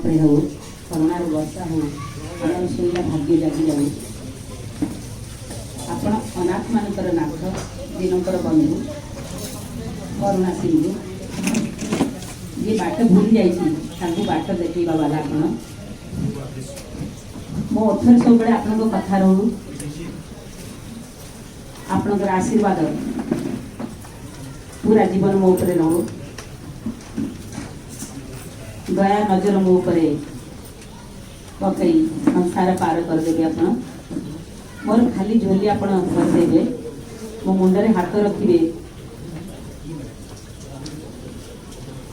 ଉପରେ ହେଉ, କରୋନାରୁ ବର୍ଷା ହେଉ, ଆମର ଶୋଇଲା ଭାଗ୍ୟ ଜାଗି ଯାଉ। ଆପଣ ଅନାଥମାନଙ୍କର ନାଥ, ଦିନଙ୍କର ବନ୍ଧୁ, କରୁଣା ସିନ୍ଧୁ, ଯିଏ ବାଟ ଭୁଲି ଯାଇଛି ତାଙ୍କୁ ବାଟ ଦେଖେଇବା ବାଲା ଆପଣ। ମୋ ଓଠରେ ସବୁବେଳେ ଆପଣଙ୍କ କଥା ରହୁ, ଆପଣଙ୍କର ଆଶୀର୍ବାଦ पूरा जीवन मो उपरे रहू, दया नजर मो उपरे पकई संसार पार करदेवे। आप मोर खाली झोली आप भरदेवे, मो मुंडे हाथ रखिए।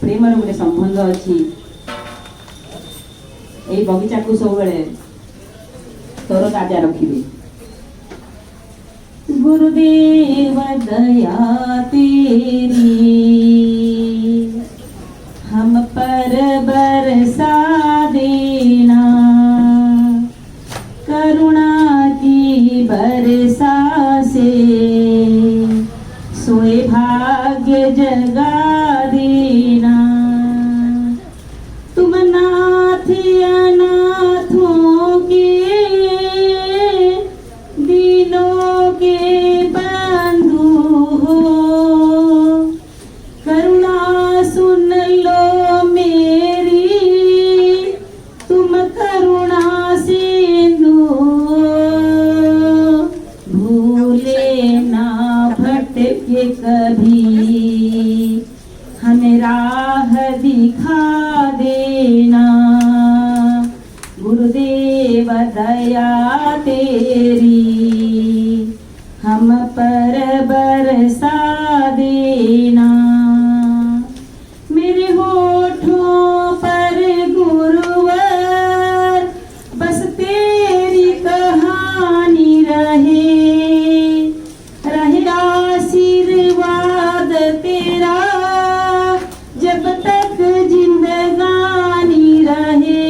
प्रेमर गोटे संबंध अच्छी, यही बगीचा को सब तोर ताजा रखिए। गुरुदेव दया तेरी हम पर बरसा देना, करुणा की बरसा से सोए भाग्य जगा देना। तुम नाथ अनाथों के, दीनों के बंधु हो, करुणा सुन लो मेरी, तुम करुणा सिंधु। भूले ना भटके कभी, हमें राह दिखा देना। गुरुदेव दया तेरी हम पर बरसा देना। मेरे होठों पर गुरुवर बस तेरी कहानी रहे, रहे आशीर्वाद तेरा जब तक जिंदगानी रहे।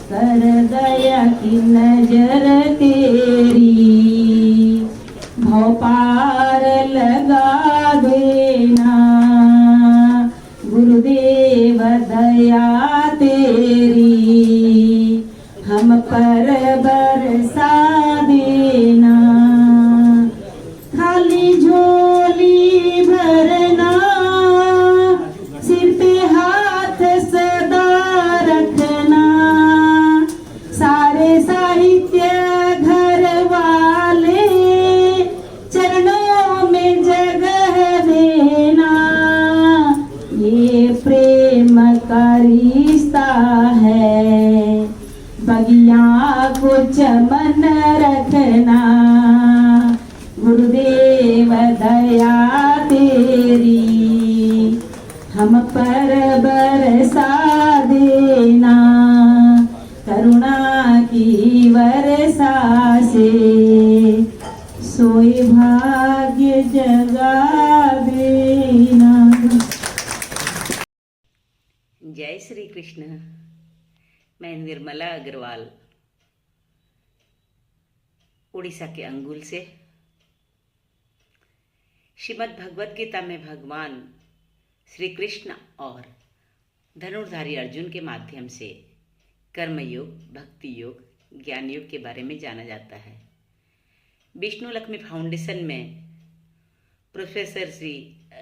कर दया की नजर तेरी भव पार लगा देना। गुरुदेव दया तेरी हम पर बरसा देना। खाली झोली भरना, सिर पे हाथ सदा रखना। सारे साहित्य घर वाले चरणों में जगह देना। ये प्रेम का रिश्ता है, बगिया को चमन रखना। गुरुदेव दया तेरी हम पर बरसा देना, करुणा की वर्षा से सोए भाग्य जगा देना। जय श्री कृष्ण। मैं निर्मला अग्रवाल, उड़ीसा के अंगुल से। श्रीमद् भगवत गीता में भगवान श्री कृष्ण और धनुर्धारी अर्जुन के माध्यम से कर्मयोग, भक्ति योग, ज्ञान योग के बारे में जाना जाता है। विष्णु लक्ष्मी फाउंडेशन में प्रोफेसर श्री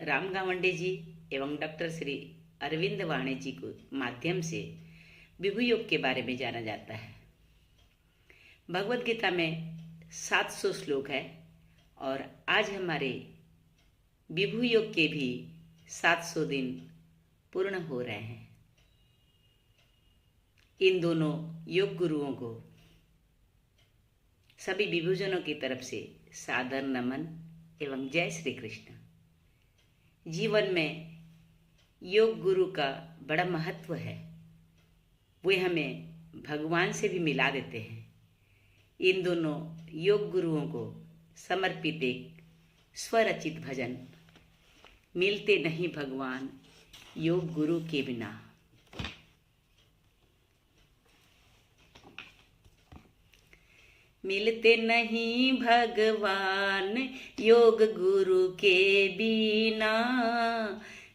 राम गावंडे जी एवं डॉक्टर श्री अरविंद वाणे जी को माध्यम से विभू योग के बारे में जाना जाता है। भगवत गीता में 700 श्लोक है और आज हमारे विभू योग के भी 700 दिन पूर्ण हो रहे हैं। इन दोनों योग गुरुओं को सभी विभूजनों की तरफ से सादर नमन एवं जय श्री कृष्ण। जीवन में योग गुरु का बड़ा महत्व है, वे हमें भगवान से भी मिला देते हैं। इन दोनों योग गुरुओं को समर्पित एक स्वरचित भजन, मिलते नहीं भगवान योग गुरु के बिना। मिलते नहीं भगवान योग गुरु के बिना,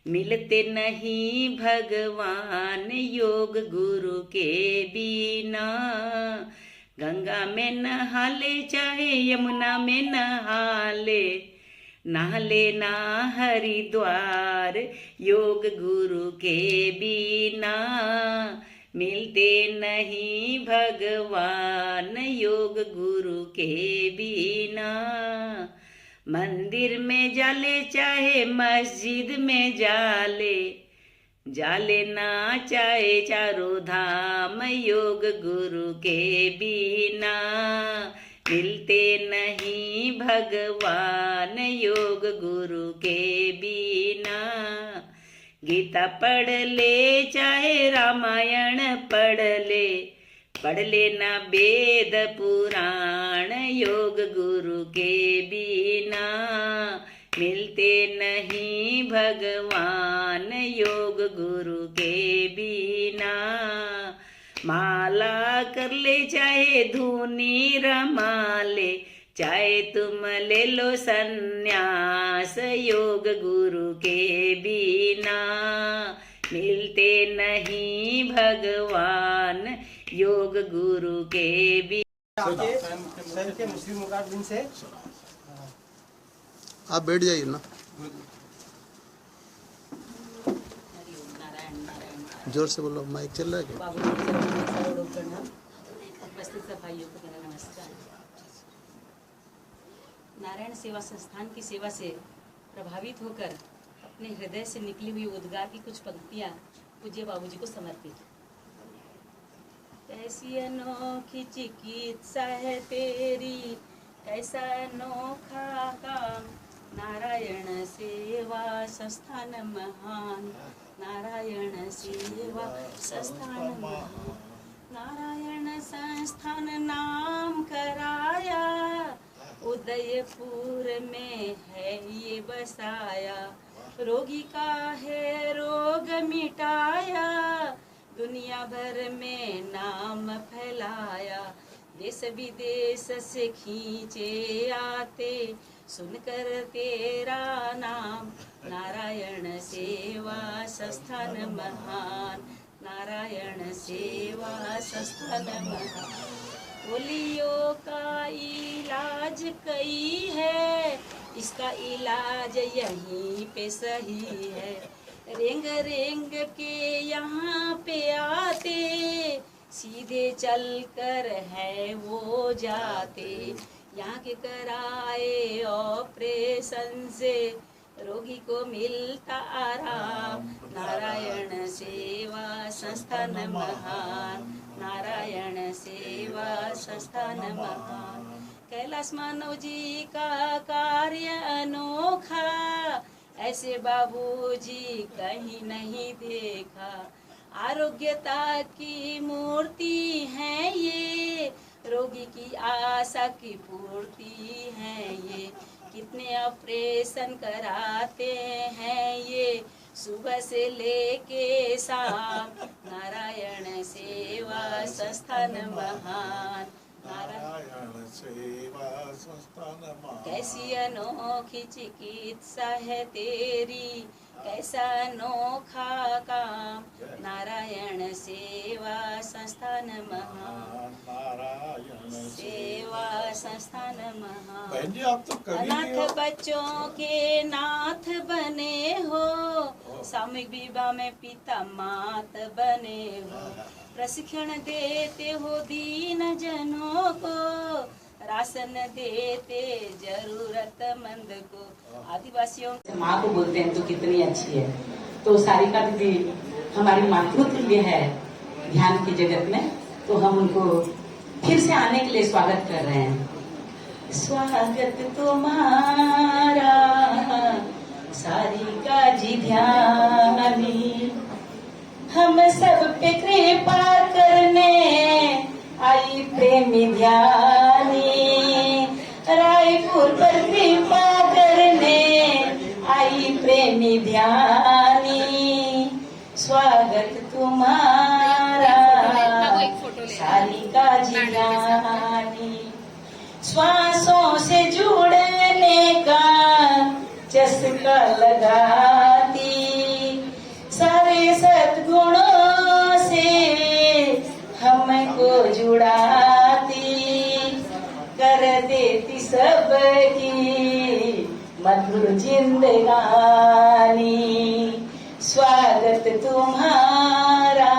मिलते नहीं भगवान योग गुरु के बिना। गंगा में नहा ले चाहे यमुना में नहा ले, नहा लेना हरिद्वार योग गुरु के बिना। मिलते नहीं भगवान योग गुरु के बिना। मंदिर में जाले चाहे मस्जिद में जाले, जाले ना चाहे चारों धाम योग गुरु के बिना। मिलते नहीं भगवान योग गुरु के बिना। गीता पढ़ ले चाहे रामायण पढ़ ले, पढ़ लेना वेद पुराण योग गुरु के बिना। मिलते नहीं भगवान योग गुरु के बिना। माला कर ले चाहे धूनी रमा ले, चाहे तुम ले लो संन्यास योग गुरु के बिना। मिलते नहीं भगवान योग गुरु के बिना। के मुस्लिम मुकाबले से आप बैठ जाइए ना, जोर से बोलो, माइक चल रहा है क्या? उपस्थित सभाइयों को मेरा नमस्कार। नारायण सेवा संस्थान की सेवा से प्रभावित होकर अपने हृदय से निकली हुई उद्गार की कुछ पंक्तियां पूज्य बाबूजी को समर्पित। कैसी अनोखी चिकित्सा है तेरी, कैसा अनोखा काम, नारायण सेवा संस्थान महान, नारायण सेवा संस्थान महान। नारायण संस्थान नाम कराया, उदयपुर में है ये बसाया। रोगी का है रोग मिटाया, दुनिया भर में नाम फैलाया। देश विदेश से खींचे आते, सुनकर तेरा नाम, नारायण सेवा संस्थान महान, नारायण सेवा संस्थान महान। पोलियो का इलाज कई है, इसका इलाज यहीं पे सही है। रेंग रेंग के यहाँ पे आते, सीधे चल कर है वो जाते। यहाँ के कराए ऑपरेशन से रोगी को मिलता आराम, नारायण सेवा संस्थान महान, नारायण सेवा संस्थान महान। कैलाश मानव जी का कार्य अनोखा, ऐसे बाबूजी कहीं नहीं देखा। आरोग्यता की मूर्ति है ये, रोगी की आशा की पूर्ति है ये। कितने ऑपरेशन कराते हैं ये, सुबह से लेके शाम, नारायण सेवा संस्थान महान, नारायण सेवा संस्थान महान। कैसी अनोखी चिकित्सा है तेरी, कैसा अनोखा काम, नारायण सेवा संस्थान महान, नारायण सेवा संस्थान महान। बहन जी आप तो अनाथ बच्चों के नाथ बने हो, सामूहिक विवाह में पिता मात बने हो। प्रशिक्षण देते हो दीन जनों को, राशन देते जरूरतमंद को। आदिवासियों माँ को बोलते हैं तो कितनी अच्छी है। तो सारिका दीदी हमारी मातृत्व है ध्यान की जगत में, तो हम उनको फिर से आने के लिए स्वागत कर रहे हैं। स्वागत तुम्हारा सारिका जी ध्यानी, हम सब पे कृपा करने आई प्रेमी ध्यानी। रायपुर पर कृपा करने आई प्रेमी ध्यानी, स्वागत तुम्हारा सारिका जी ध्यानी। श्वासों से जुड़ने का चस्का लगाती, मधुर जिंदगानी, स्वागत तुम्हारा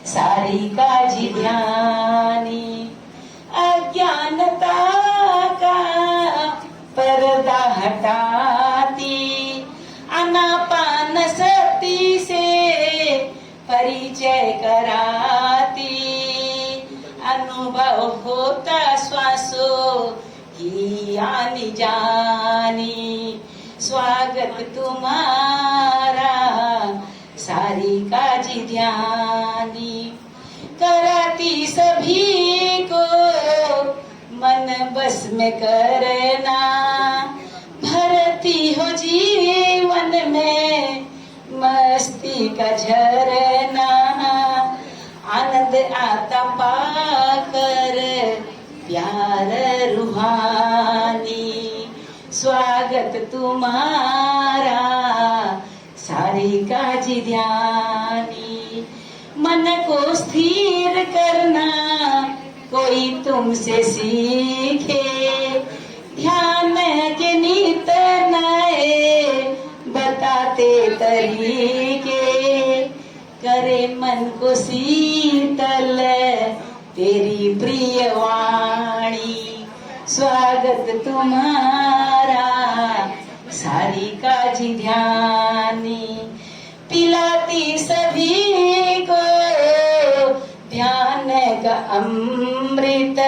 सारिका जी ध्यानी। अज्ञानता का पर्दा हटाती, आनापान सती से परिचय कराती, अनुभव होता श्वासों की आनी जानी। स्वागत तुम्हारा सारिका जी ध्यानी। कराती सभी को मन बस में करना, भरती हो जीवन में मस्ती का झरना। आनंद आता पाकर प्यार रूहानी, स्वागत तुम्हारा सारिका जी ध्यानी। मन को स्थिर करना कोई तुमसे सीखे, ध्यान के नित नए बताते तरीके। करे मन को शीतल तेरी प्रिय वाणी, स्वागत तुम्हारा सारिका जी ध्यानी। पिलाती सभी को ध्यान का अमृत,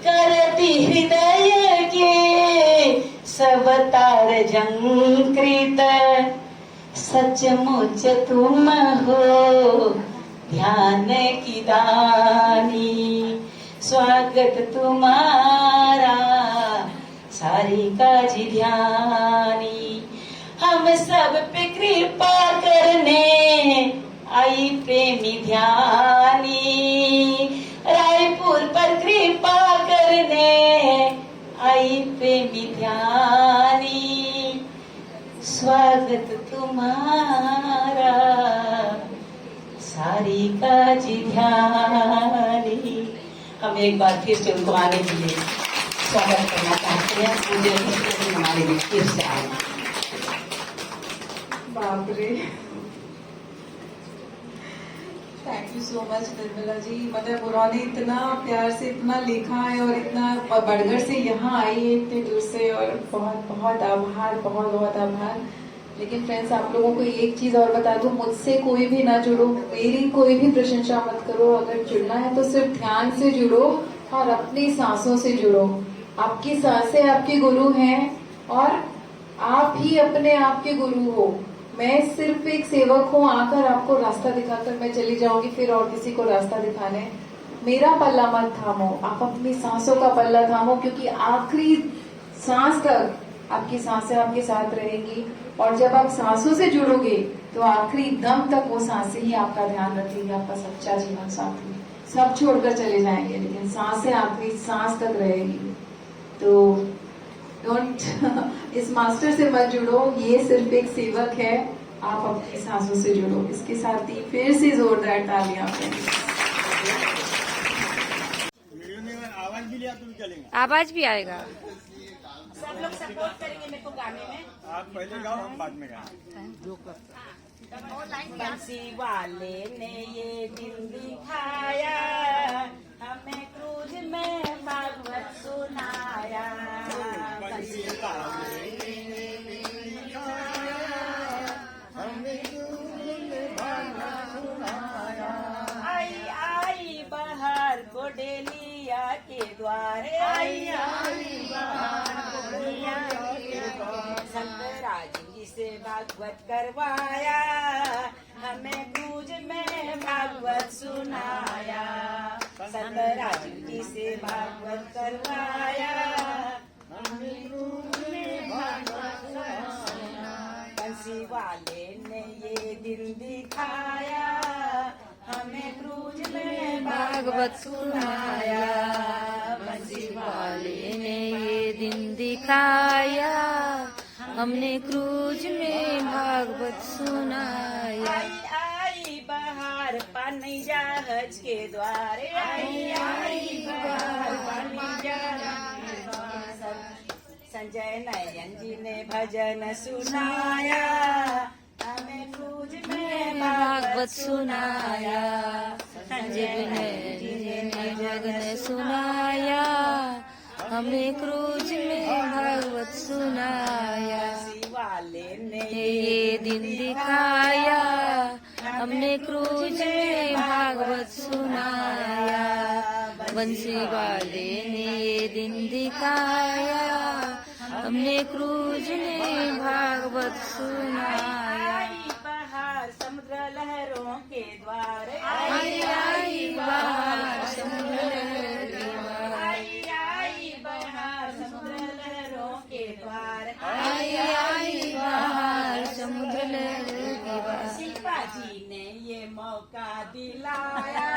करती हृदय के सब तार झंकृत। सचमुच तुम हो ध्यान की दानी, स्वागत तुम्हारा सारिका जी ध्यानी। हम सब पे कृपा करने आई प्रेमी ध्यानी, रायपुर पर कृपा करने आई प्रेमी ध्यानी। स्वागत तुम्हारा सारिका जी ध्यानी। हम एक बार फिर से उनको आने के लिए स्वागत करना चाहते हैं। पूज्य हमारे बीच फिर से आए। बाप रे, thank you so much Nirmala ji. मतलब उन्होंने इतना प्यार से इतना लिखा है और इतना बड़गढ़ से यहाँ आई है इतने दूर से, और बहुत बहुत आभार, बहुत बहुत आभार। लेकिन फ्रेंड्स, आप लोगों को एक चीज और बता दूं, मुझसे कोई भी ना जुड़ो, मेरी कोई भी प्रशंसा मत करो। अगर जुड़ना है तो सिर्फ ध्यान से जुड़ो और अपनी सांसों से जुड़ो। आपकी सांसें आपके गुरु हैं और आप ही अपने आप के गुरु हो। मैं सिर्फ एक सेवक हूँ, आकर आपको रास्ता दिखाकर मैं चली जाऊंगी, फिर और किसी को रास्ता दिखाने। मेरा पल्ला मत थामो, आप अपनी सांसों का पल्ला थामो, क्योंकि आखिरी सांस तक आपकी सांसें आपके साथ रहेंगी। और जब आप सांसों से जुड़ोगे तो आखिरी दम तक वो सांसें ही आपका ध्यान रखेगी, आपका सच्चा जीवन साथी। सब छोड़कर चले जाएंगे, लेकिन सांसें आखिरी सांस तक रहेगी। तो डोंट इस मास्टर से मत जुड़ो, ये सिर्फ एक सेवक है, आप अपनी सांसों से जुड़ो। इसके साथ ही फिर से जोरदार तालियां। आवाज भी आएगा। सब लोग सपोर्ट करेंगे मेरे को गाने में। आप पहले गाओ, हम बाद में गाएं। बंसी वाले ने ये दिल दिखाया, हमें क्रूज में भागवत सुनाया। बंसी वाले ने ये दिल दिखाया, हमें क्रूज में भागवत सुनाया। आई आई बहार को डेलिया के द्वारे, आई आई बहार को डेलिया के द्वारे। शंकराज जी से भागवत करवाया, हमें क्रूज में भागवत सुनाया। शंकराज जी से भागवत करवाया, हमें क्रूज में भागवत सुनाया। बंसी वाले ने ये दिल दिखाया, हमें क्रूज में भागवत सुनाया। बंसी वाले ने ये दिन दिखाया, हमने क्रूज में भागवत सुनाया। आई आई बहार पानी जहाज के द्वारे, आई आई बहार पानी जहाज के द्वारे। संजय नयन जी ने भजन सुनाया, हमें क्रूज में भागवत सुनाया। संजय नयन जी ने भजन सुनाया, हमें क्रूज में भागवत सुनाया। वाले ने ये दिन दिखाया, हमने क्रूज में भागवत सुनाया। बंसी वाले ने ये दिन दिखाया, हमने क्रूज में भागवत सुनाया। बाहर समुद्र लहरों के द्वार, आई बाहर समुद्र आई बाहर समुद्र लहरों के द्वार, आई बाहर समुद्र शिवाजी ने ये मौका दिलाया,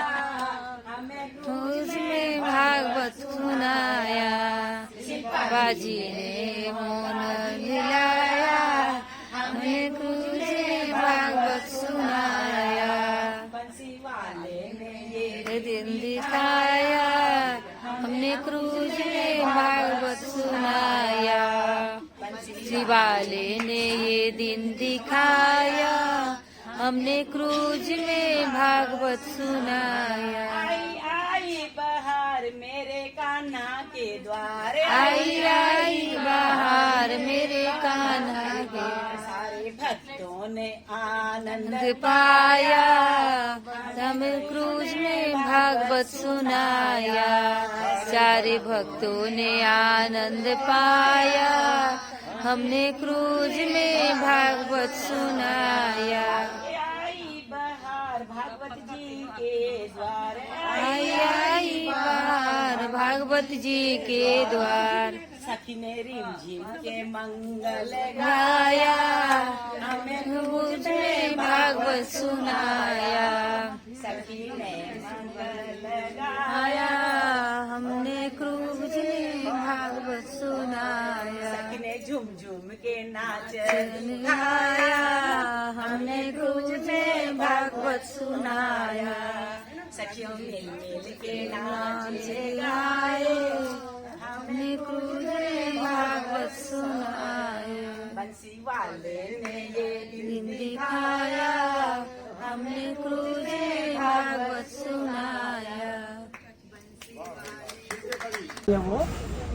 हमें क्रूज में भागवत सुनाया। बाजी ने मौन दिलाया, हमें क्रूज में भागवत सुनाया। बंसी वाले ने ये दिन दिखाया, हमने क्रूज में भागवत सुनाया। शिवाले ने ये दिन दिखाया, हमने क्रूज में भागवत सुनाया। आई बहार मेरे कान्हा के द्वार, आई बाहर मेरे कान्हा के सारे भक्तों ने आनंद पाया, हमें क्रूज में भागवत सुनाया। सारे भक्तों ने आनंद पाया, हमने क्रूज में भागवत सुनाया। आई बहार भागवत जी के द्वार, आई बाहर भागवत जी के द्वार। सखी ने रिम झिम के मंगल गाया, हमें क्रूज में भागवत सुनाया। सखी ने मंगल आया, हमने क्रूज में भागवत सुनाया। सखी ने झुम झुम के नाच गाया, हमने क्रूज में भागवत सुनाया। सखियों मिल मिल के नाच नाच गाए, हमने क्रूज में भागवत सुनाया। बंसी वाले ने ये दिन दिखाया, हमने क्रूज में भागवत सुनाया।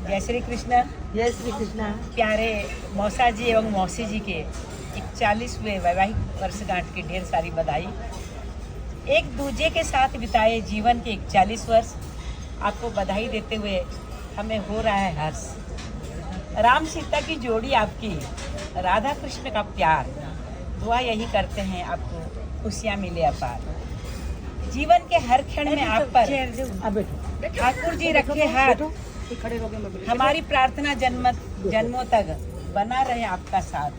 जय श्री कृष्ण। जय श्री कृष्णा। प्यारे मौसा जी एवं मौसी जी के 41वें वैवाहिक वर्षगांठ की ढेर सारी बधाई। एक दूजे के साथ बिताए जीवन के 41 वर्ष, आपको बधाई देते हुए हमें हो रहा है हर्ष। राम सीता की जोड़ी आपकी, राधा कृष्ण का प्यार, दुआ यही करते हैं आपको खुशियाँ मिले अपार। जीवन के हर क्षण में आप पर ठाकुर जी रखे हाथ, हमारी प्रार्थना जन्मों तक बना रहे आपका साथ।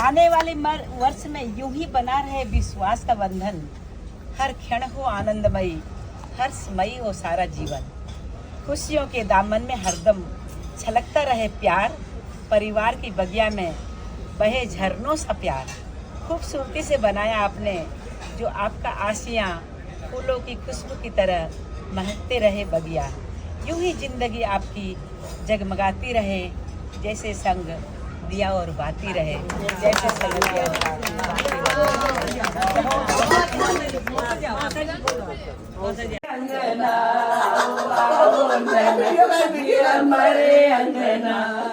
आने वाले वर्ष में यूं ही बना रहे विश्वास का बंधन, हर क्षण हो आनंदमयी, हर्षमयी हो सारा जीवन। खुशियों के दामन में हरदम छलकता रहे प्यार, परिवार की बगिया में बहे झरनों सा प्यार। खूबसूरती से बनाया आपने जो आपका आशियाँ, फूलों की खुशबू की तरह महकते रहे बगिया। यूं ही जिंदगी आपकी जगमगाती रहे, जैसे संग दिया और बाती रहे, जैसे संग दिया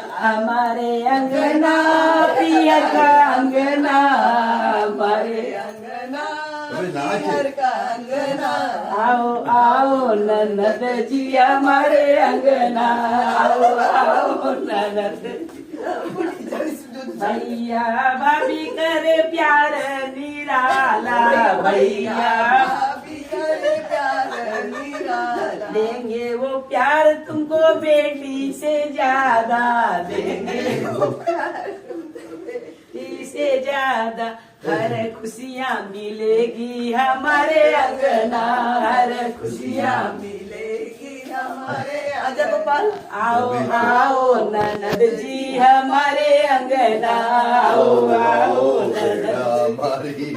हमारे अंगना पिया का अंगना, हमारे अंगना पियर का अंगना। आओ आओ ननद जी हमारे अंगना, आओ आओ ननद भैया भाभी करे प्यार निराला, भैया भाभी करे प्यार निराला। देंगे वो प्यार तुमको बेटी से ज्यादा, देंगे वो प्यार बेटी से ज्यादा। हर खुशियाँ मिलेगी हमारे अंगना, हर खुशियाँ मिलेगी हमारे अजय गोपाल। आओ आओ ननद जी हमारे अंगना, आओ आओ ननद जी।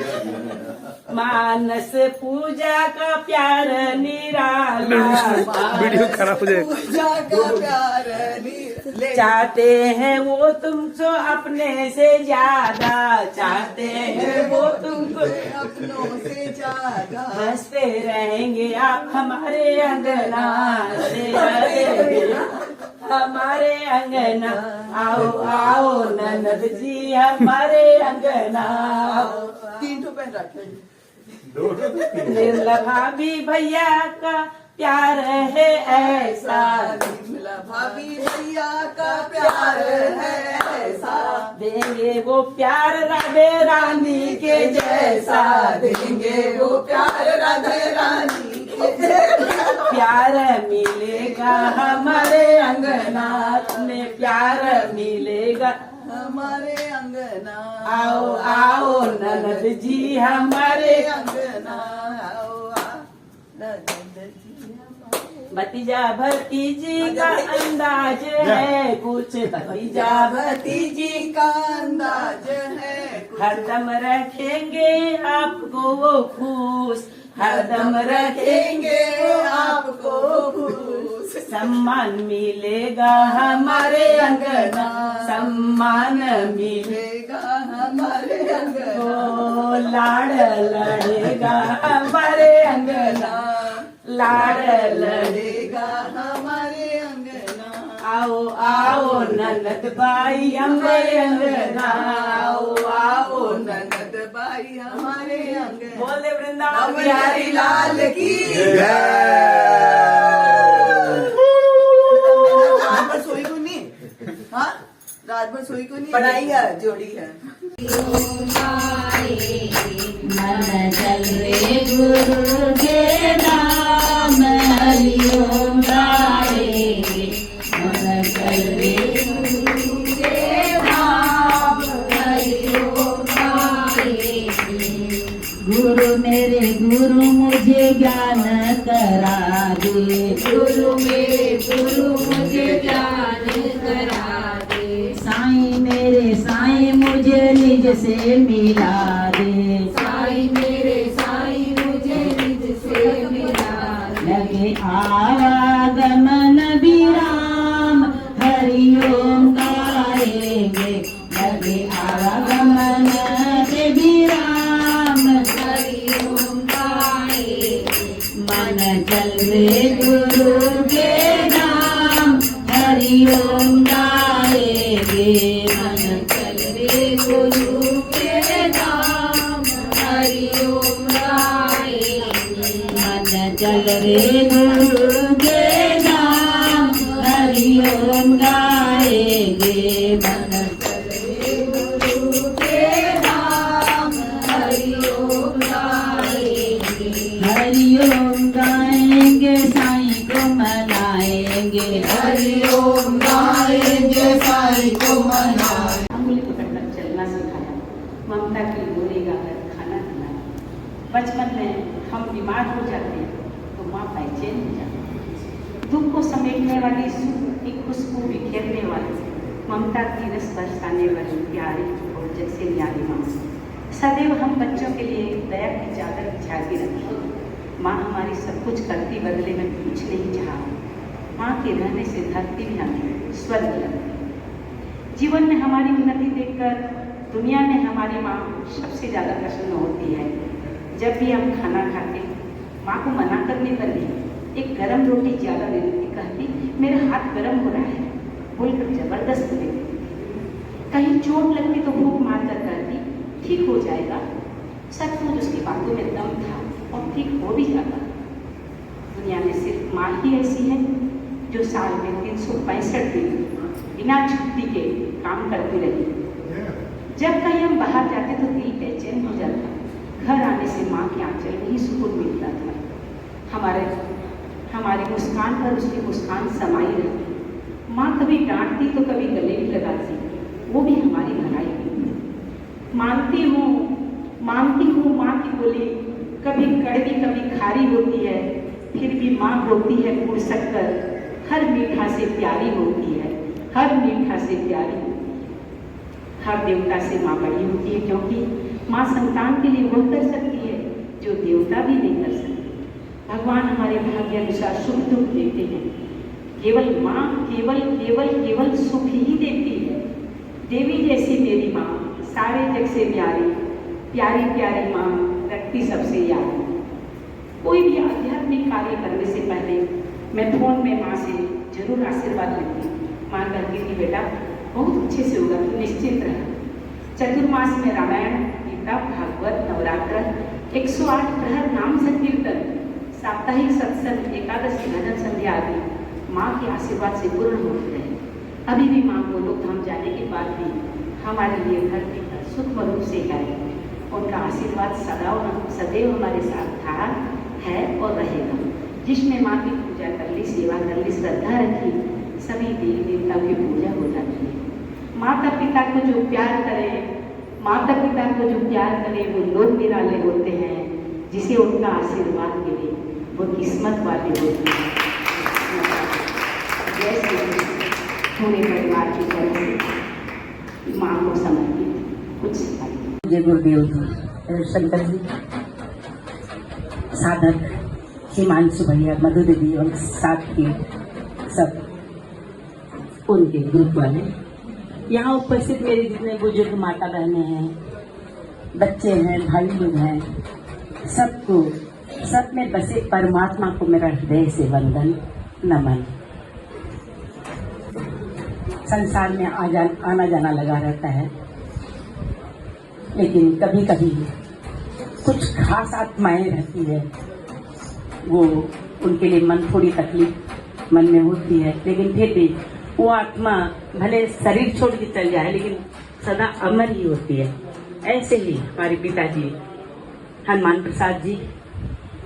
मानस पूजा का प्यार निराला, वीडियो खराब हो जाएगा। पूजा का प्यार निराला। चाहते हैं वो तुमको अपने से ज्यादा, चाहते हैं वो तुमको अपनों से ज्यादा। हंसते रहेंगे आप हमारे अंगना से, रहेंगे हमारे अंगना। आओ आओ ननद जी हमारे अंगना। तीन तो पहन रखे। निर्मला भाभी भैया का प्यार है ऐसा, निर्मला भाभी भैया का प्यार है ऐसा। देंगे वो प्यार राधे रानी के जैसा, देंगे वो प्यार राधे रानी के जैसा। प्यार मिलेगा हमारे अंगना में, प्यार मिलेगा हमारे अंगना। आओ आओ ननद जी हमारे अंगना। आओ ननद जी। भतीजा भतीजी का अंदाज है कुछ, भतीजा भतीजी का अंदाज है। हरदम रखेंगे आपको वो खुश, हरदम रखेंगे आपको खुश। सम्मान मिलेगा हमारे अंगना, सम्मान मिले मिलेगा हमारे अंगना। ओ लाड़ लड़ेगा हमारे अंगना, लाड़ लड़े। लड़ेगा हमारे अंगना। आओ आओ ननद भाई हमारे अंगना, आओ आओ ननद बाई हमारे अंगना। बोले वृंदावन बिहारी लाल की रात भर सोई को नहीं। हाँ रात भर सोई को नहीं। पढ़ाई है जोड़ी है। मन चल रे गुरु के नाम हरिओम गाएंगे। मन चल रे गुरु के नाम हरिओम गाएंगे। गुरु मेरे गुरु मुझे ज्ञान करा दे, गुरु मेरे गुरु मुझे ज्ञान करा दे। साईं मेरे साईं मुझे निज से मिला दे, साईं मेरे साईं मुझे निज से मिला दे। लगे आवागमन विराम हरिओम गाएंगे, लगे आवागमन विराम हरिओम गाएंगे। मन चल रे गुरु के नाम हरिओम गाएंगे। मन चल रे गुरु के नाम हरिओम गाएंगे। मन चल रे गुरु के नाम हरिओम गाएंगे। मन चल रे गुरु के नाम हरिओम गाएंगे। हरिओम गाएंगे साईं को मनाएंगे, हरिओम गाएंगे साईं को मनाएंगे। अंगुली पकड़कर चलना सिखाया, ममता की डोरी गाकर खाना खिलाया। बचपन में हम बीमार हो जाते तो माँ बेचैन हो जाती। दुख को समेटने वाली, सुख की खुशबू बिखेरने वाली, ममता की रस बरसाने वाली प्यारी और जैसे न्यारी माँ। सदैव हम बच्चों के लिए दया की चादर बिछा के रखी। माँ हमारी सब कुछ करती, बदले में कुछ नहीं चाहा। माँ के रहने से धरती भी हमें स्वर्ग लगती। जीवन में हमारी उन्नति देखकर दुनिया में हमारी माँ सबसे ज़्यादा प्रसन्न होती है। जब भी हम खाना खाते, माँ को मना करने पर भी एक गरम रोटी ज़्यादा दे देती, कहती मेरा हाथ गरम हो रहा है, बोलकर जबरदस्त दे देती। कहीं चोट लगती तो भूख मार कर कहती ठीक हो जाएगा। सचमुच उसकी बातों में दम था और ठीक हो भी जाता। दुनिया में सिर्फ माँ ही ऐसी है जो साल में 365 दिन बिना छुट्टी के काम करती रही। जब कहीं हम बाहर जाते तो दिल बेचैन हो जाता। घर आने से माँ के आंचल में ही सुकून मिलता था। हमारी मुस्कान पर उसकी मुस्कान समाई रहती। माँ कभी डांटती तो कभी गले भी लगाती, वो भी हमारी भलाई हुई। मानती हूँ माँ की बोली कभी कड़वी कभी खारी होती है, फिर भी माँ होती है फुर्सत कर, हर मीठा से प्यारी होती है, हर मीठा से प्यारी। हर देवता से माँ बड़ी होती है, क्योंकि माँ संतान के लिए वह कर सकती है जो देवता भी नहीं कर सकते। भगवान हमारे भाग्य अनुसार सुख दुख देते हैं। केवल माँ केवल केवल केवल सुख ही देती है। देवी जैसी मेरी माँ, सारे जग से प्यारी, प्यारी प्यारी माँ, रखती सबसे याद। कोई भी आध्यात्मिक कार्य करने से पहले मैं फोन में माँ से जरूर आशीर्वाद लेती हूँ। माँ कहती थी बेटा बहुत अच्छे से होगा, तू निश्चिंत रह। चतुर्मास में रामायण, गीता, भागवत, नवरात्र, 108 प्रहर नाम संकीर्तन, साप्ताहिक सत्संग, एकादशी, भजन संध्या आदि माँ के आशीर्वाद से पूर्ण होते रहे। अभी भी माँ गोलोक धाम जाने के बाद भी हमारे लिए धरती पर सूक्ष्म रूप से है। उनका आशीर्वाद सदैव हमारे साथ था, है और रहेगा। जिसने माँ की पूजा कर ली, सेवा कर ली, श्रद्धा रखी, सभी देवी देवताओं की पूजा हो जाती है। माता पिता को जो प्यार करे, माता पिता को जो प्यार करे वो लोग निराले होते हैं। जिसे उनका आशीर्वाद मिले वो किस्मत वाले होते हैं। जैसे पूरे परिवार की तरफ से माँ को समर्पित कुछ सिखाइए। जय गुरुदेव जी, शंकर जी, साधक हिमांशु भैया, मधु दीदी और साथ के सब उनके ग्रुप वाले, यहाँ उपस्थित मेरे जितने बुजुर्ग माता बहनें हैं, बच्चे हैं, भाई लोग हैं, सबको, सब में बसे परमात्मा को मेरा हृदय से वंदन नमन। संसार में आना जाना लगा रहता है, लेकिन कभी कभी कुछ खास आत्माएं रहती है, वो उनके लिए मन थोड़ी तकलीफ मन में होती है, लेकिन फिर भी वो आत्मा भले शरीर छोड़ के चल जाए लेकिन सदा अमर ही होती है। ऐसे ही हमारे पिताजी हनुमान प्रसाद जी,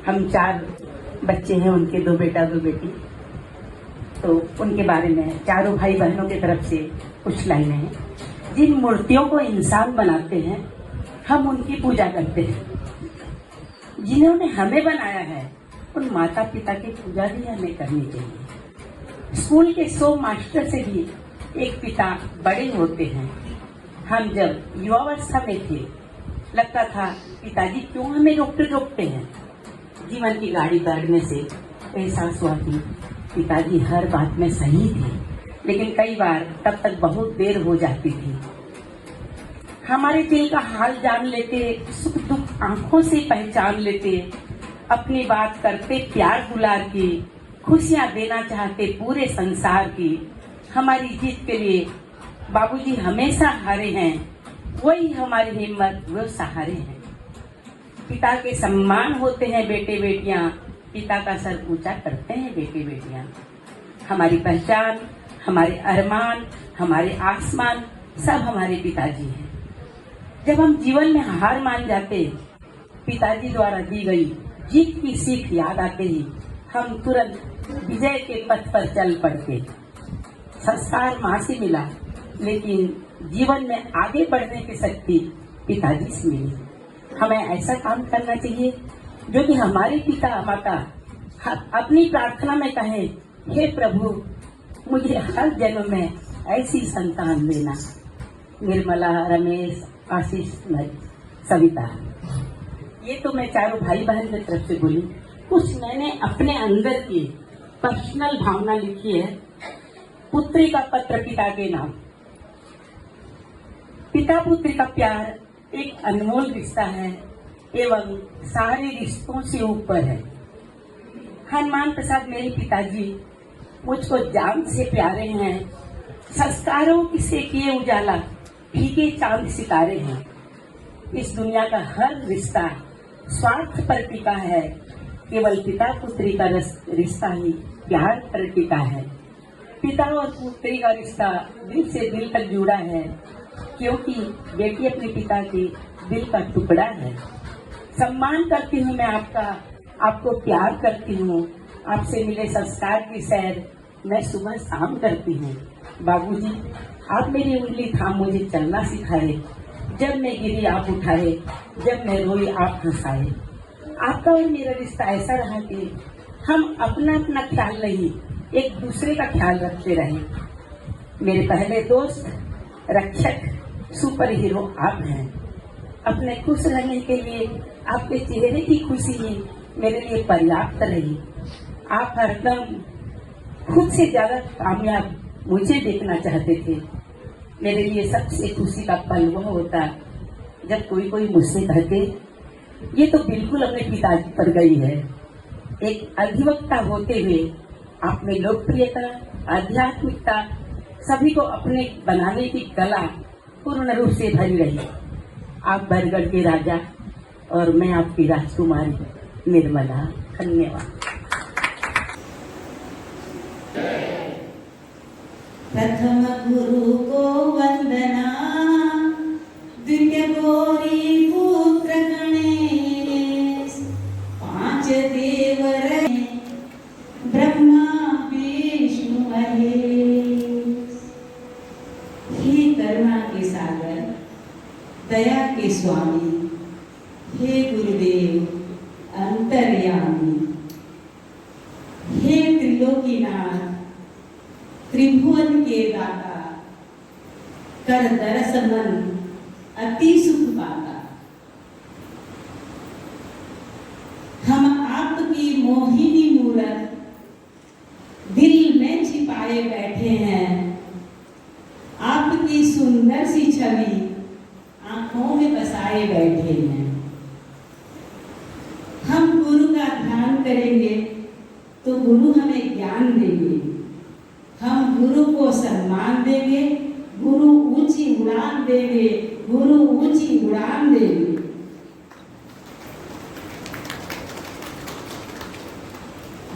हम 4 बच्चे हैं, उनके 2 बेटा 2 बेटी, तो उनके बारे में चारों भाई बहनों की तरफ से कुछ लाइनें हैं। जिन मूर्तियों को इंसान बनाते हैं हम उनकी पूजा करते हैं। जिन्होंने हमें बनाया है उन माता पिता की पूजा भी हमें करनी चाहिए। स्कूल के 100 मास्टर से भी एक पिता बड़े होते हैं। हम जब युवावस्था में थे लगता था पिताजी क्यों हमें रोकते हैं। जीवन की गाड़ी दौड़ने से एहसास हुआ कि पिताजी हर बात में सही थे, लेकिन कई बार तब तक बहुत देर हो जाती थी। हमारे दिल का हाल जान लेते, सुख दुख आंखों से पहचान लेते, अपनी बात करते प्यार दुलार की, खुशियां देना चाहते पूरे संसार की। हमारी जीत के लिए बाबूजी हमेशा हारे हैं, वही हमारी हिम्मत, वो सहारे हैं। पिता के सम्मान होते हैं बेटे बेटियां, पिता का सर ऊंचा करते हैं बेटे बेटियां। हमारी पहचान, हमारे अरमान, हमारे आसमान सब हमारे पिताजी हैं। जब हम जीवन में हार मान जाते, पिताजी द्वारा दी गई जीत की सीख याद आते ही हम तुरंत विजय के पथ पर चल पड़ते। संस्कार माँ से मिला, लेकिन जीवन में आगे बढ़ने की शक्ति पिताजी से मिली। हमें ऐसा काम करना चाहिए जो कि हमारे पिता माता अपनी प्रार्थना में कहे, हे प्रभु मुझे हर जन्म में ऐसी संतान देना। निर्मला, रमेश, आशीष, सविता, ये तो मैं चारों भाई बहन की तरफ से बोली। कुछ मैंने अपने अंदर की पर्सनल भावना लिखी है। पुत्री का पत्र पिता के नाम। पिता पुत्री का प्यार एक अनमोल रिश्ता है एवं सारे रिश्तों से ऊपर है। हनुमान प्रसाद मेरे पिताजी मुझको जान से प्यारे हैं। संस्कारों से किए उजाला फीके चांद सितारे हैं। इस दुनिया का हर रिश्ता स्वार्थ पर टिका है, केवल पिता पुत्री का रिश्ता ही प्यार पर टिका है। पिता और पुत्री का रिश्ता दिल से दिल तक जुड़ा है, क्योंकि बेटी अपने पिता के दिल का टुकड़ा है। सम्मान करती हूँ मैं आपको प्यार करती हूँ। आपसे मिले संस्कार की सैर मैं सुबह शाम करती हूँ। बाबूजी, आप मेरी उंगली थाम मुझे चलना सिखाए। जब मैं गिरी आप उठाए, जब मैं रोई आप हंसाए। आपका और मेरा रिश्ता ऐसा रहा कि हम अपना अपना ख्याल नहीं, एक दूसरे का ख्याल रखते रहे। मेरे पहले दोस्त, रक्षक, सुपर हीरो आप हैं। अपने खुश रहने के लिए आपके चेहरे की खुशी ही मेरे लिए पर्याप्त रही। आप हरदम खुद से ज्यादा कामयाब मुझे देखना चाहते थे। मेरे लिए सबसे खुशी का पल वह होता जब कोई कोई मुझसे कहते, ये तो बिल्कुल अपने पिताजी पर गई है। एक अधिवक्ता होते हुए आप में लोकप्रियता, आध्यात्मिकता, सभी को अपने बनाने की कला पूर्ण रूप से भरी रही। आप बरगढ़ के राजा और मैं आपकी राजकुमारी निर्मला। धन्यवाद। प्रथम गुरु को वंदना, द्वितीय गौरी पुत्र गणेश, पांच देव रहे ब्रह्मा विष्णु महेश। हे करुणा के सागर, दया के स्वामी, हे गुरुदेव अंतर्यामी, हे त्रिलोकीनाथ त्रिभुवन के दाता, कर दरस मन अति सुख पाता। हम आपकी मोहिनी मूरत दिल में छिपाए बैठे हैं। आपकी सुंदर सी छवि आंखों में बसाए बैठे हैं। हम गुरु का ध्यान करेंगे तो गुरु हमें ज्ञान देंगे। हम गुरु को सम्मान देंगे, गुरु ऊंची उड़ान देंगे, गुरु ऊंची उड़ान देंगे।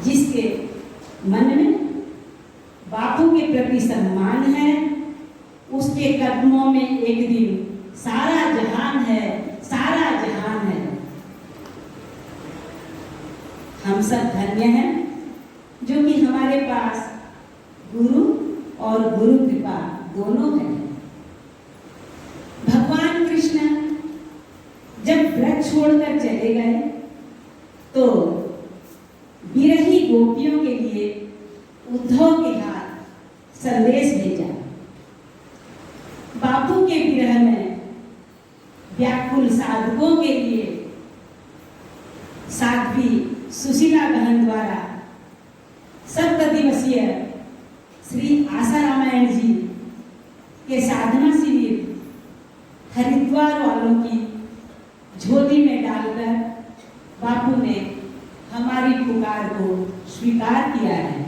जिसके मन में बापू के प्रति सम्मान है, उसके कदमों में एक दिन सारा जहान है, सारा जहान है। हम सब धन्य हैं जो कि हमारे पास गुरु और गुरु कृपा दोनों है। भगवान कृष्ण जब व्रत छोड़कर चले गए तो विरही गोपियों के लिए उद्धव के हाथ संदेश भेजा। बापू के विरह में व्याकुल साधकों के लिए साध्वी सुशीला बहन द्वारा 7 दिवसीय श्री आशा रामायण जी के साधना शिविर हरिद्वार वालों की झोली में डालकर बापू ने हमारी पुकार को स्वीकार किया है।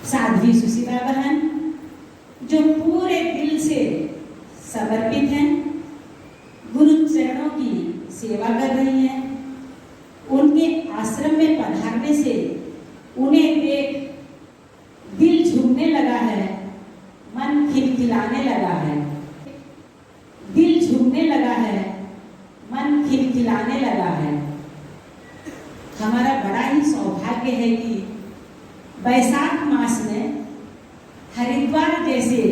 साध्वी सुशीला बहन जो पूरे दिल से समर्पित हैं, गुरु चरणों की सेवा कर रही हैं, उनके आश्रम में पधारने से उन्हें देख दिल झूमने लगा है, मन खिलखिलाने लगा है। दिल झूमने लगा है, मन खिलखिलाने लगा है। हमारा बड़ा ही सौभाग्य है कि वैशाख मास में हरिद्वार जैसे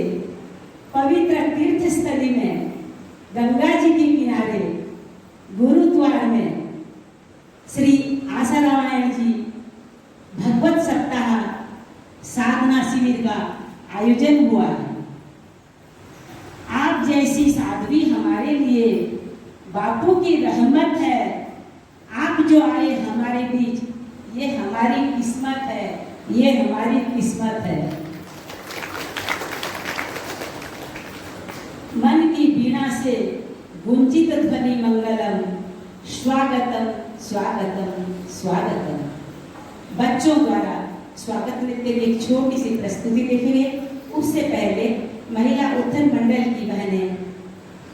पवित्र तीर्थ स्थली में गंगा जी के किनारे गुरुद्वारा में श्री आशा रामायण जी भगवत सप्ताह साधना शिविर का आयोजन हुआ है। आप जैसी साध्वी हमारे लिए बापू की रहमत है। आप जो आए हमारे बीच, ये हमारी किस्मत है, ये हमारी किस्मत है। मन की वीणा से गुंजित ध्वनि मंगलम, स्वागतम स्वागतम स्वागतम। बच्चों द्वारा स्वागत नृत्य की एक छोटी सी प्रस्तुति देखेंगे। उससे पहले महिला उत्थान मंडल की बहनें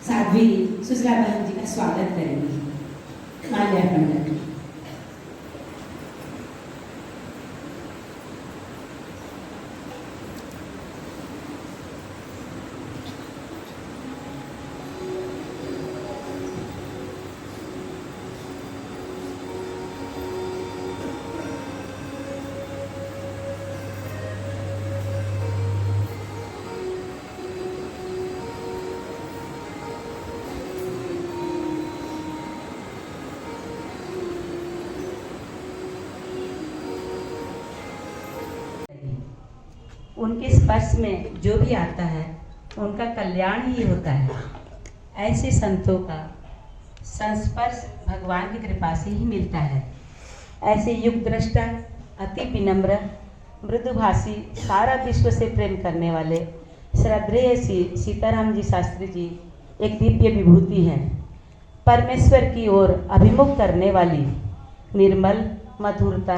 साध्वी सुशीला बहन जी का स्वागत करेंगी। माल्यार्पण करेंगी। उनके स्पर्श में जो भी आता है उनका कल्याण ही होता है। ऐसे संतों का संस्पर्श भगवान की कृपा से ही मिलता है। ऐसे युग दृष्टा, अति विनम्र, मृदुभाषी, सारा विश्व से प्रेम करने वाले श्रद्धेय सीताराम जी शास्त्री जी एक दिव्य विभूति हैं। परमेश्वर की ओर अभिमुख करने वाली निर्मल मधुरता,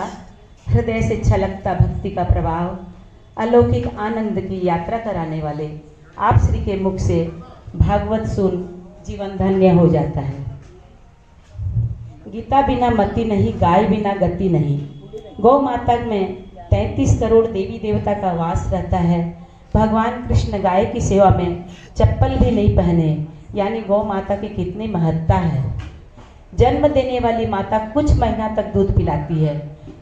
हृदय से छलकता भक्ति का प्रभाव, अलौकिक आनंद की यात्रा कराने वाले आप श्री के मुख से भागवत सुन जीवन धन्य हो जाता है। गीता बिना मति नहीं, गाय बिना गति नहीं। गौ माता में 33 करोड़ देवी देवता का वास रहता है। भगवान कृष्ण गाय की सेवा में चप्पल भी नहीं पहने, यानी गौ माता की कितनी महत्ता है। जन्म देने वाली माता कुछ महीना तक दूध पिलाती है,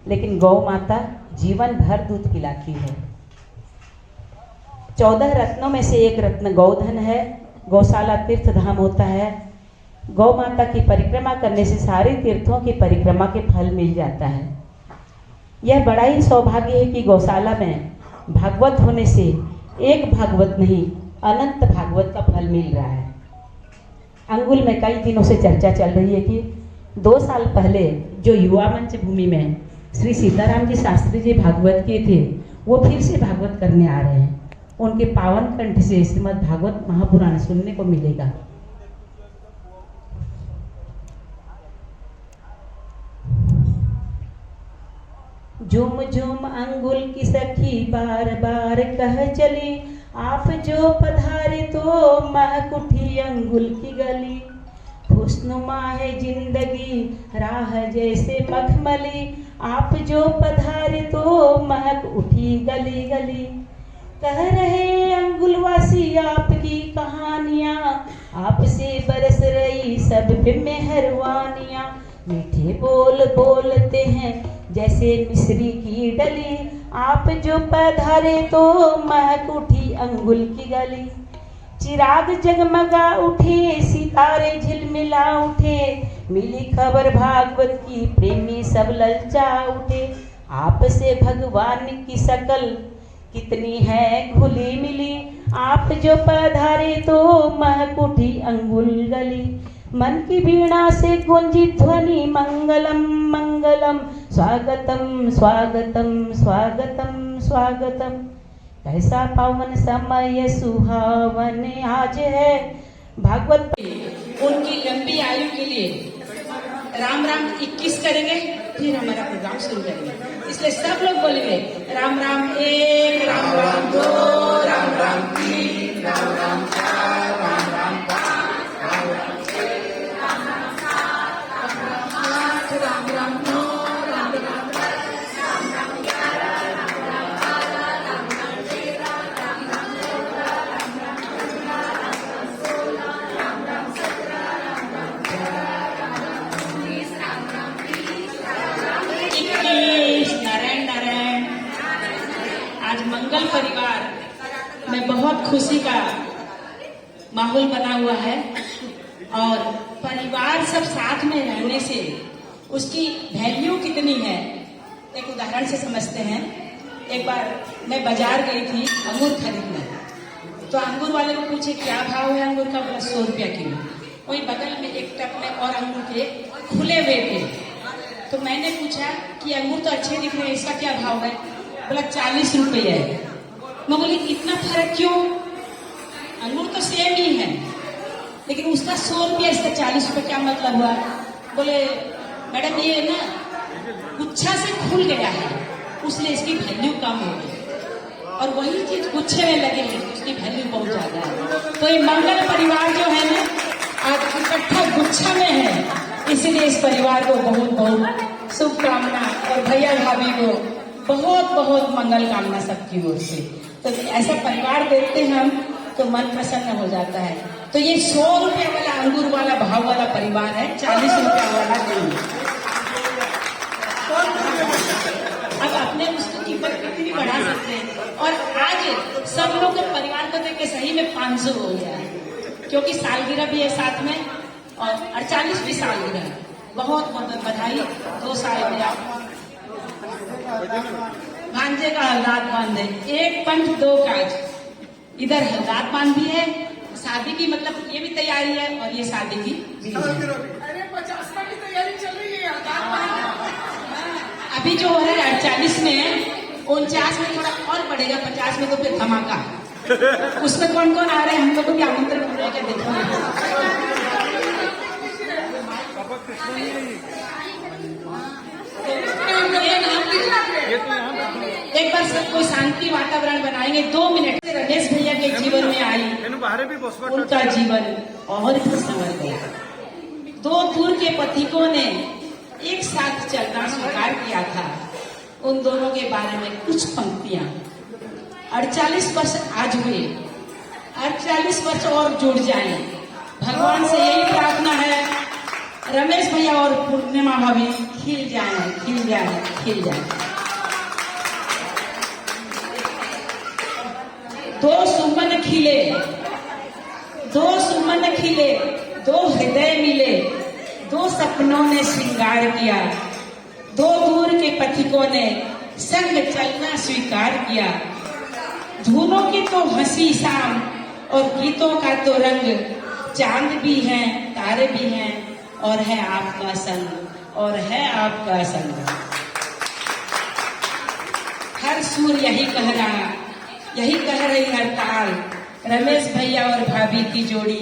लेकिन गौ माता जीवन भर दूध पिलाती है। 14 रत्नों में से एक रत्न गौधन है। गौशाला तीर्थ धाम होता है। गौ माता की परिक्रमा करने से सारे तीर्थों की परिक्रमा के फल मिल जाता है। यह बड़ा ही सौभाग्य है कि गौशाला में भागवत होने से एक भागवत नहीं, अनंत भागवत का फल मिल रहा है। अंगुल में कई दिनों से चर्चा चल रही है कि 2 साल पहले जो युवा मंच भूमि में श्री सीताराम जी शास्त्री जी भागवत किए थे, वो फिर से भागवत करने आ रहे हैं। उनके पावन कंठ से श्रीमद् भागवत महापुराण सुनने को मिलेगा। झुम झुम अंगुल की सखी बार बार कह चली, आप जो पधारे तो महक उठी अंगुल की गली। खुशनुमा है जिंदगी राह जैसे मखमली, आप जो पधारे तो महक उठी गली गली। कह रहे अंगुलवासी आपकी कहानियाँ, आपसे बरस रही सब पे मेहरबानियाँ। मीठे बोल बोलते हैं जैसे मिश्री की डली, आप जो पधारे तो महक उठी अंगुल की गली। चिराग जगमगा उठे, सितारे झिलमिला उठे, मिली खबर भागवत की प्रेमी सब ललचा उठे। आपसे भगवान की शकल कितनी है घुली मिली, आप जो पधारे तो महक उठी अंगुल गली। मन की वीणा से गूंजी ध्वनि मंगलम मंगलम, स्वागतम स्वागतम स्वागतम स्वागतम। कैसा पावन समय सुहावन आज है। भागवत उनकी लंबी आयु के लिए राम राम 21 करेंगे, फिर हमारा प्रोग्राम शुरू करेंगे। इसलिए सब लोग बोलेंगे राम राम 1, राम राम 2, राम राम 3, राम राम 4, राम राम 5, राम राम 6, राम राम 7, राम राम 8, राम राम 9, राम राम 10, राम राम 11, राम राम 12, राम राम 13, राम राम 14, राम राम 15, राम राम 16, राम राम 17, राम राम 18, राम राम 19, राम राम 20, राम राम 21। नारायण नारायण। आज मंगल परिवार में बहुत खुशी का माहौल बना हुआ है और परिवार सब साथ में रहने से उसकी वैल्यू कितनी है एक उदाहरण से समझते हैं। एक बार मैं बाजार गई थी अंगूर खरीदने, तो अंगूर वाले को पूछे क्या भाव है अंगूर का, बोला 100 रुपया किलो। वही बगल में एक टप में और अंगूर के खुले हुए थे, तो मैंने पूछा कि अंगूर तो अच्छे दिख रहे हैं, इसका क्या भाव है? बोला 40 रुपये है। मैं बोली इतना फर्क क्यों? अंगूर तो सेम ही है, लेकिन उसका 100 रुपया, इसका 40 रुपये, क्या मतलब हुआ? बोले मैडम ये ना गुच्छा से खुल गया है, उसलिए इसकी वैल्यू कम हो गई, और वही चीज गुच्छे में लगे हैं उसकी वैल्यू बहुत ज्यादा है। तो ये मंगल परिवार जो है ना आज इकट्ठा गुच्छा में है, इसीलिए इस परिवार को बहुत बहुत शुभकामना और भैया भाभी को बहुत बहुत मंगल कामना सबकी ओर से। तो ऐसा परिवार देखते हैं हम तो मन प्रसन्न हो जाता है। तो ये 100 रुपये वाला अंगूर वाला भाव वाला परिवार है, 40 रुपया वाला नहीं। अब अपने उसकी कीमत कितनी बढ़ा सकते हैं। और आज सब लोग परिवार को देख के सही में 500 हो गया है, क्योंकि सालगिरह भी है साथ में और 48वीं सालगिरह। बहुत बहुत बधाई। 2 साल में आप भांजे का हल्लात बांधे, एक पंथ 2 काज। इधर हल्लात बांध भी है, शादी की मतलब ये भी तैयारी है और ये शादी की भी है। अरे 50वां की तैयारी चल रही है। अभी जो हो रहा है 48 में है, 49 में थोड़ा और बढ़ेगा, 50 में तो फिर धमाका। उसमें कौन कौन आ रहे हैं, हम लोगों को क्या आमंत्रण मिल रहा है क्या देखो। एक बार सबको शांति वातावरण बनाएंगे 2 मिनट। रमेश भैया के जीवन में आई, उनका जीवन और भी संवर गया। 2 दूर के पथिकों ने एक साथ चलना स्वीकार किया था। उन दोनों के बारे में कुछ पंक्तियां। 48 वर्ष आज हुए, 48 वर्ष और जुड़ जाएं। भगवान से यही प्रार्थना है, रमेश भैया और पूर्णिमा भाभी खिल जाए, खिल जाए, खिल जाए। 2 सुमन खिले, 2 सुमन खिले, 2 हृदय मिले, 2 सपनों ने श्रृंगार किया। 2 दूर के पथिकों ने संग चलना स्वीकार किया। धुनों की तो हंसी शाम और गीतों का तो रंग, चांद भी हैं, तारे भी हैं, और है आपका संग, और है आपका संग। हर सुर यही कह रहा, यही कह रही हर ताल, रमेश भैया और भाभी की जोड़ी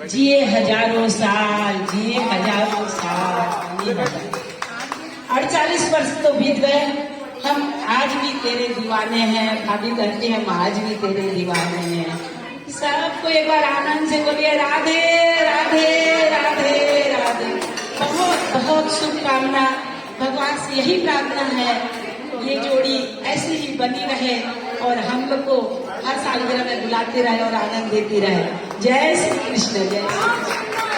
जिए हजारों साल, जिए हजारों साल। 48 वर्ष तो बीत गए, हम आज भी तेरे दीवाने हैं। भाभी कहते हैं हम आज भी तेरे दीवाने हैं। सबको एक बार आनंद से बोलिए राधे राधे राधे राधे। बहुत बहुत शुभकामना। भगवान से यही प्रार्थना है ये जोड़ी ऐसी ही बनी रहे और हम लोग को हर सालगिरह में बुलाते रहे और आनंद देती रहे। जय श्री कृष्ण, जय श्री कृष्ण।